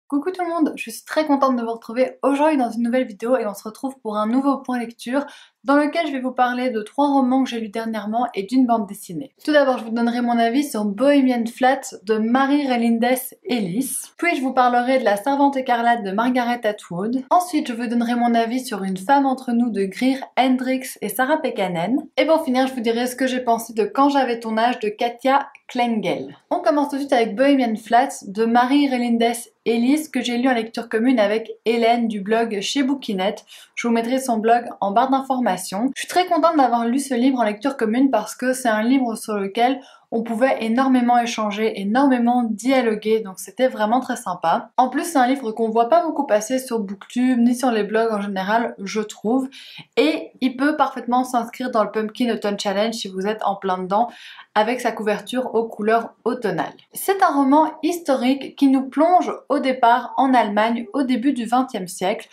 Coucou tout le monde, je suis très contente de vous retrouver aujourd'hui dans une nouvelle vidéo et on se retrouve pour un nouveau point lecture dans lequel je vais vous parler de 3 romans que j'ai lus dernièrement et d'une bande dessinée. Tout d'abord, je vous donnerai mon avis sur Bohemian Flats de Mary Relindes Ellis. Puis je vous parlerai de La Servante écarlate de Margaret Atwood. Ensuite, je vous donnerai mon avis sur Une femme entre nous de Greer Hendricks et Sarah Pekkanen. Et pour finir, je vous dirai ce que j'ai pensé de Quand j'avais ton âge de Katia Klengel. On commence tout de suite avec Bohemian Flats de Mary Relindes Ellis que j'ai lu en lecture commune avec Hélène du blog Chez Bookinette. Je vous mettrai son blog en barre d'informations. Je suis très contente d'avoir lu ce livre en lecture commune parce que c'est un livre sur lequel on pouvait énormément échanger, énormément dialoguer, donc c'était vraiment très sympa. En plus, c'est un livre qu'on voit pas beaucoup passer sur Booktube, ni sur les blogs en général, je trouve. Et il peut parfaitement s'inscrire dans le Pumpkin Autumn Challenge si vous êtes en plein dedans, avec sa couverture aux couleurs automnales. C'est un roman historique qui nous plonge au départ en Allemagne au début du XXe siècle,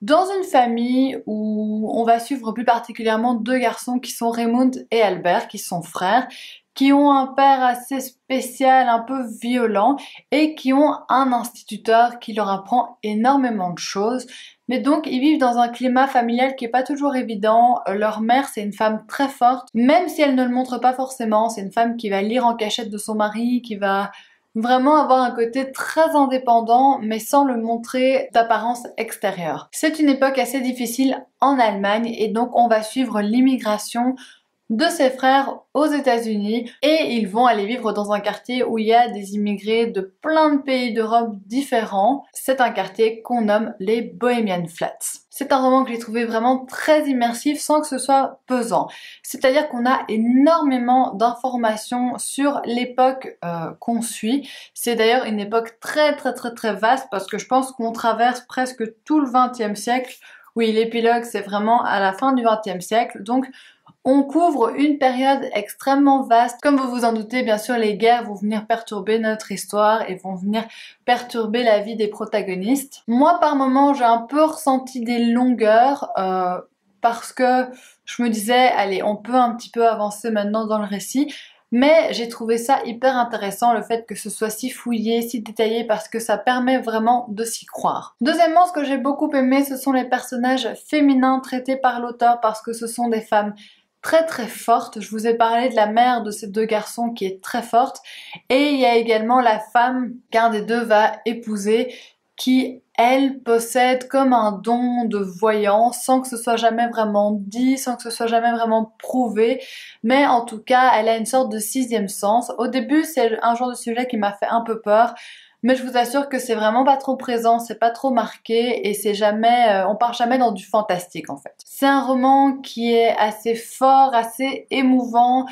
dans une famille où on va suivre plus particulièrement 2 garçons qui sont Raymond et Albert, qui sont frères, qui ont un père assez spécial, un peu violent, et qui ont un instituteur qui leur apprend énormément de choses. Mais donc ils vivent dans un climat familial qui est pas toujours évident. Leur mère, c'est une femme très forte, même si elle ne le montre pas forcément. C'est une femme qui va lire en cachette de son mari, qui va vraiment avoir un côté très indépendant, mais sans le montrer d'apparence extérieure. C'est une époque assez difficile en Allemagne, et donc on va suivre l'immigration de ses frères aux États-Unis et ils vont aller vivre dans un quartier où il y a des immigrés de plein de pays d'Europe différents. C'est un quartier qu'on nomme les Bohemian Flats. C'est un roman que j'ai trouvé vraiment très immersif sans que ce soit pesant. C'est-à-dire qu'on a énormément d'informations sur l'époque qu'on suit. C'est d'ailleurs une époque très vaste parce que je pense qu'on traverse presque tout le XXe siècle. Oui, l'épilogue c'est vraiment à la fin du XXe siècle, donc on couvre une période extrêmement vaste. Comme vous vous en doutez, bien sûr, les guerres vont venir perturber notre histoire et vont venir perturber la vie des protagonistes. Moi, par moments, j'ai un peu ressenti des longueurs parce que je me disais, allez, on peut un petit peu avancer maintenant dans le récit. Mais j'ai trouvé ça hyper intéressant, le fait que ce soit si fouillé, si détaillé, parce que ça permet vraiment de s'y croire. Deuxièmement, ce que j'ai beaucoup aimé, ce sont les personnages féminins traités par l'auteur, parce que ce sont des femmes très forte. Je vous ai parlé de la mère de ces 2 garçons qui est très forte, et il y a également la femme qu'un des 2 va épouser qui, elle, possède comme un don de voyance sans que ce soit jamais vraiment dit, sans que ce soit jamais vraiment prouvé, mais en tout cas elle a une sorte de 6e sens. Au début c'est un genre de sujet qui m'a fait un peu peur, mais je vous assure que c'est vraiment pas trop présent, c'est pas trop marqué et c'est jamais, on part jamais dans du fantastique en fait. C'est un roman qui est assez fort, assez émouvant.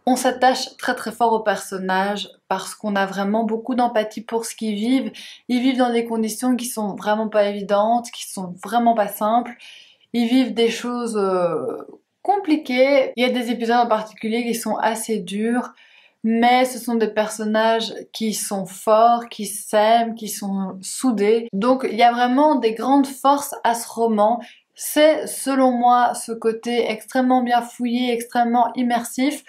On s'attache très fort aux personnages parce qu'on a vraiment beaucoup d'empathie pour ce qu'ils vivent. Ils vivent dans des conditions qui sont vraiment pas évidentes, qui sont vraiment pas simples. Ils vivent des choses compliquées. Il y a des épisodes en particulier qui sont assez durs. Mais ce sont des personnages qui sont forts, qui s'aiment, qui sont soudés. Donc il y a vraiment des grandes forces à ce roman. C'est selon moi ce côté extrêmement bien fouillé, extrêmement immersif.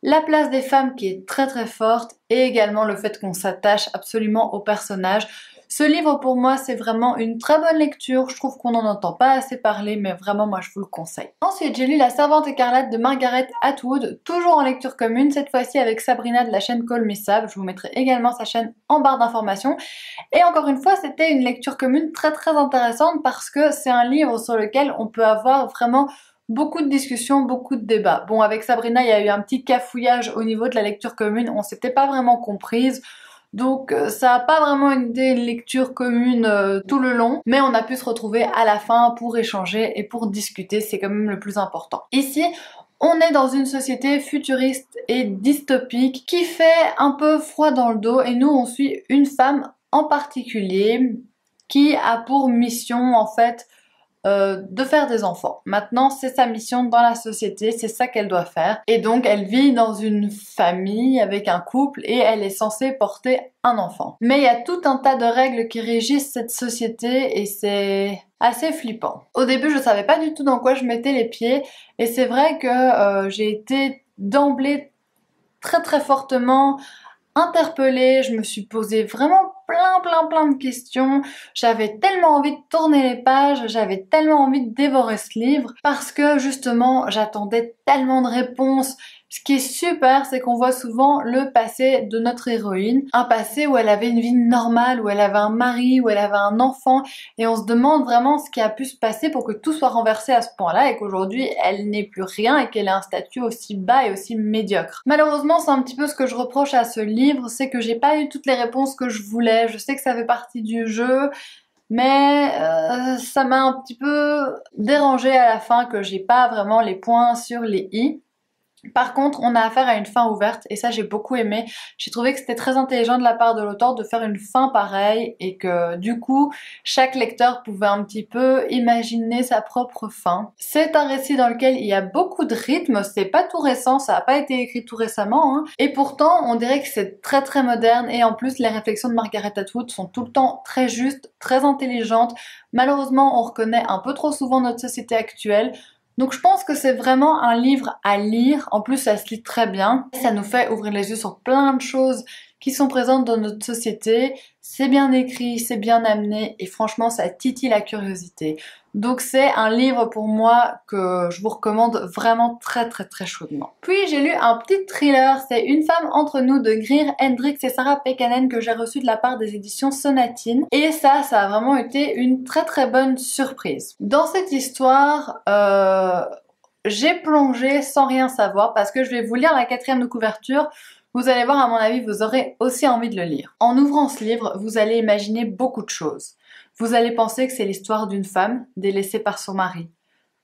La place des femmes qui est très forte et également le fait qu'on s'attache absolument aux personnages. Ce livre pour moi c'est vraiment une très bonne lecture, je trouve qu'on n'en entend pas assez parler mais vraiment moi je vous le conseille. Ensuite j'ai lu La Servante écarlate de Margaret Atwood, toujours en lecture commune, cette fois-ci avec Sabrina de la chaîne Call Me Sab, je vous mettrai également sa chaîne en barre d'informations. Et encore une fois c'était une lecture commune très intéressante parce que c'est un livre sur lequel on peut avoir vraiment beaucoup de discussions, beaucoup de débats. Bon, avec Sabrina, il y a eu un petit cafouillage au niveau de la lecture commune, on s'était pas vraiment comprises. Donc ça n'a pas vraiment été une lecture commune tout le long, mais on a pu se retrouver à la fin pour échanger et pour discuter, c'est quand même le plus important. Ici, on est dans une société futuriste et dystopique qui fait un peu froid dans le dos et nous on suit une femme en particulier qui a pour mission en fait de faire des enfants. Maintenant, c'est sa mission dans la société, c'est ça qu'elle doit faire. Et donc, elle vit dans une famille avec un couple et elle est censée porter un enfant. Mais il y a tout un tas de règles qui régissent cette société et c'est assez flippant. Au début, je savais pas du tout dans quoi je mettais les pieds et c'est vrai que j'ai été d'emblée très fortement interpellée. Je me suis posé vraiment plein de questions. J'avais tellement envie de tourner les pages, j'avais tellement envie de dévorer ce livre parce que justement j'attendais tellement de réponses. Ce qui est super, c'est qu'on voit souvent le passé de notre héroïne. Un passé où elle avait une vie normale, où elle avait un mari, où elle avait un enfant. Et on se demande vraiment ce qui a pu se passer pour que tout soit renversé à ce point-là et qu'aujourd'hui elle n'ait plus rien et qu'elle ait un statut aussi bas et aussi médiocre. Malheureusement, c'est un petit peu ce que je reproche à ce livre, c'est que j'ai pas eu toutes les réponses que je voulais. Je sais que ça fait partie du jeu. Mais ça m'a un petit peu dérangé à la fin que j'ai pas vraiment les points sur les i. Par contre, on a affaire à une fin ouverte et ça j'ai beaucoup aimé. J'ai trouvé que c'était très intelligent de la part de l'auteur de faire une fin pareille et que du coup, chaque lecteur pouvait un petit peu imaginer sa propre fin. C'est un récit dans lequel il y a beaucoup de rythme, c'est pas tout récent, ça a pas été écrit tout récemment, hein. Et pourtant, on dirait que c'est très moderne et en plus, les réflexions de Margaret Atwood sont tout le temps très justes, très intelligentes. Malheureusement, on reconnaît un peu trop souvent notre société actuelle. Donc je pense que c'est vraiment un livre à lire, en plus ça se lit très bien, ça nous fait ouvrir les yeux sur plein de choses qui sont présentes dans notre société, c'est bien écrit, c'est bien amené et franchement ça titille la curiosité. Donc c'est un livre pour moi que je vous recommande vraiment très chaudement. Puis j'ai lu un petit thriller, c'est Une femme entre nous de Greer Hendricks et Sarah Pekkanen que j'ai reçu de la part des éditions Sonatine. Et ça a vraiment été une très bonne surprise. Dans cette histoire, j'ai plongé sans rien savoir parce que je vais vous lire la 4e de couverture. Vous allez voir, à mon avis, vous aurez aussi envie de le lire. En ouvrant ce livre, vous allez imaginer beaucoup de choses. Vous allez penser que c'est l'histoire d'une femme délaissée par son mari.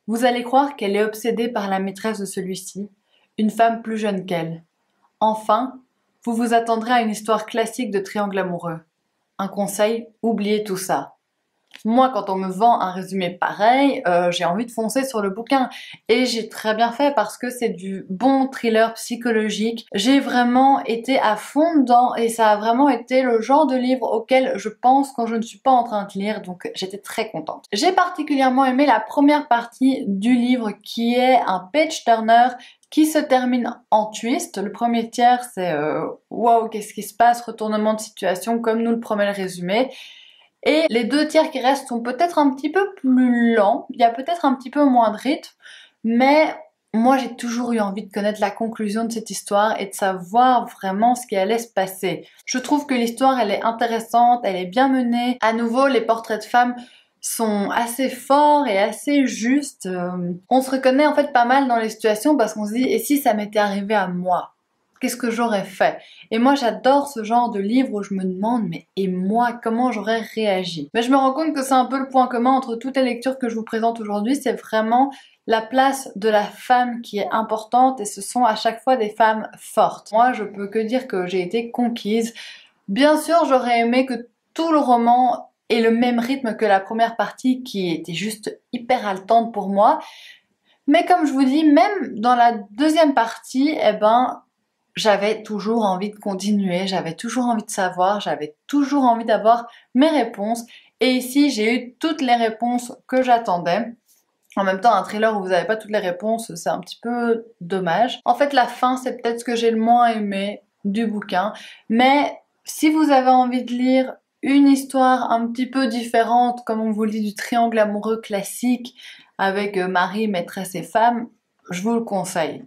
Vous allez croire qu'elle est obsédée par la maîtresse de celui-ci, une femme plus jeune qu'elle. Enfin, vous vous attendrez à une histoire classique de triangle amoureux. Un conseil, oubliez tout ça. Moi, quand on me vend un résumé pareil, j'ai envie de foncer sur le bouquin. Et j'ai très bien fait parce que c'est du bon thriller psychologique. J'ai vraiment été à fond dedans et ça a vraiment été le genre de livre auquel je pense quand je ne suis pas en train de lire, donc j'étais très contente. J'ai particulièrement aimé la première partie du livre qui est un page-turner qui se termine en twist. Le premier tiers, c'est waouh, qu'est-ce qui se passe, retournement de situation, comme nous le promet le résumé. Et les 2 tiers qui restent sont peut-être un petit peu plus lents, il y a peut-être un petit peu moins de rythme, mais moi j'ai toujours eu envie de connaître la conclusion de cette histoire et de savoir vraiment ce qui allait se passer. Je trouve que l'histoire elle est intéressante, elle est bien menée. À nouveau, les portraits de femmes sont assez forts et assez justes. On se reconnaît en fait pas mal dans les situations parce qu'on se dit « et si ça m'était arrivé à moi ?» Qu'est-ce que j'aurais fait? Et moi j'adore ce genre de livre où je me demande mais et moi comment j'aurais réagi? Mais je me rends compte que c'est un peu le point commun entre toutes les lectures que je vous présente aujourd'hui, c'est vraiment la place de la femme qui est importante et ce sont à chaque fois des femmes fortes. Moi je peux que dire que j'ai été conquise. Bien sûr j'aurais aimé que tout le roman ait le même rythme que la première partie qui était juste hyper haletante pour moi. Mais comme je vous dis, même dans la deuxième partie, eh ben j'avais toujours envie de continuer, j'avais toujours envie de savoir, j'avais toujours envie d'avoir mes réponses. Et ici, j'ai eu toutes les réponses que j'attendais. En même temps, un thriller où vous n'avez pas toutes les réponses, c'est un petit peu dommage. En fait, la fin, c'est peut-être ce que j'ai le moins aimé du bouquin. Mais si vous avez envie de lire une histoire un petit peu différente, comme on vous le dit, du triangle amoureux classique, avec mari, maîtresse et femme, je vous le conseille.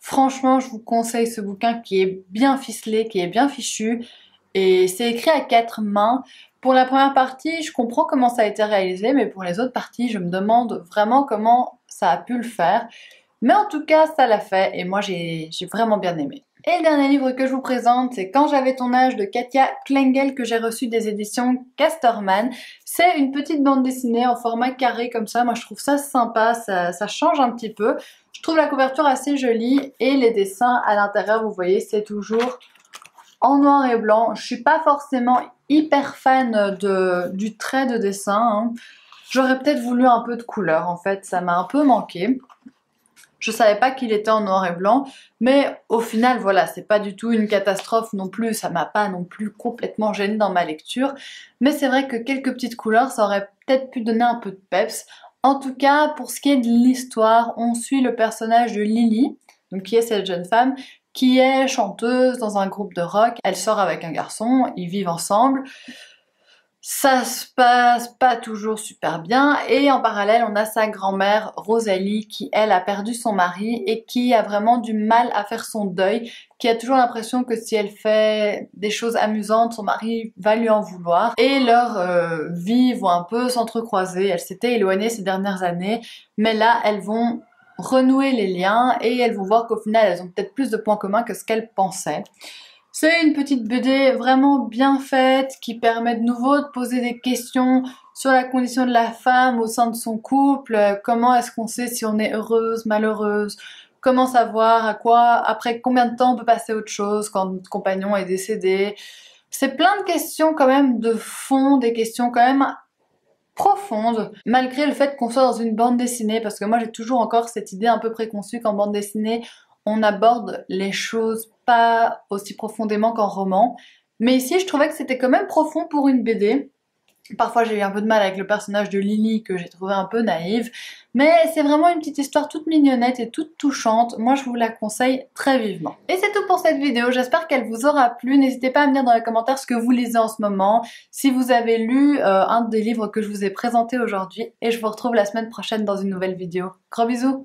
Franchement, je vous conseille ce bouquin qui est bien ficelé, qui est bien fichu. Et c'est écrit à 4 mains. Pour la première partie, je comprends comment ça a été réalisé, mais pour les autres parties, je me demande vraiment comment ça a pu le faire. Mais en tout cas, ça l'a fait et moi, j'ai vraiment bien aimé. Et le dernier livre que je vous présente, c'est Quand j'avais ton âge de Katia Klengel que j'ai reçu des éditions Casterman. C'est une petite bande dessinée en format carré comme ça. Moi, je trouve ça sympa, ça change un petit peu. Je trouve la couverture assez jolie et les dessins à l'intérieur, vous voyez, c'est toujours en noir et blanc. Je suis pas forcément hyper fan du trait de dessin, hein. J'aurais peut-être voulu un peu de couleur en fait, ça m'a un peu manqué. Je savais pas qu'il était en noir et blanc, mais au final voilà, c'est pas du tout une catastrophe non plus, ça m'a pas non plus complètement gênée dans ma lecture, mais c'est vrai que quelques petites couleurs, ça aurait peut-être pu donner un peu de peps. En tout cas, pour ce qui est de l'histoire, on suit le personnage de Lily, donc qui est cette jeune femme, qui est chanteuse dans un groupe de rock. Elle sort avec un garçon, ils vivent ensemble. Ça se passe pas toujours super bien et en parallèle on a sa grand-mère Rosalie qui elle a perdu son mari et qui a vraiment du mal à faire son deuil, qui a toujours l'impression que si elle fait des choses amusantes son mari va lui en vouloir et leurs vies vont un peu s'entrecroiser. Elles s'étaient éloignées ces dernières années mais là elles vont renouer les liens et elles vont voir qu'au final elles ont peut-être plus de points communs que ce qu'elles pensaient. C'est une petite BD vraiment bien faite qui permet de nouveau de poser des questions sur la condition de la femme au sein de son couple, comment est-ce qu'on sait si on est heureuse, malheureuse, comment savoir après combien de temps on peut passer à autre chose quand notre compagnon est décédé. C'est plein de questions quand même de fond, des questions quand même profondes, malgré le fait qu'on soit dans une bande dessinée, parce que moi j'ai toujours encore cette idée un peu préconçue qu'en bande dessinée, on aborde les choses pas aussi profondément qu'en roman. Mais ici, je trouvais que c'était quand même profond pour une BD. Parfois, j'ai eu un peu de mal avec le personnage de Lily, que j'ai trouvé un peu naïve. Mais c'est vraiment une petite histoire toute mignonnette et toute touchante. Moi, je vous la conseille très vivement. Et c'est tout pour cette vidéo. J'espère qu'elle vous aura plu. N'hésitez pas à me dire dans les commentaires ce que vous lisez en ce moment, si vous avez lu un des livres que je vous ai présenté aujourd'hui. Et je vous retrouve la semaine prochaine dans une nouvelle vidéo. Gros bisous!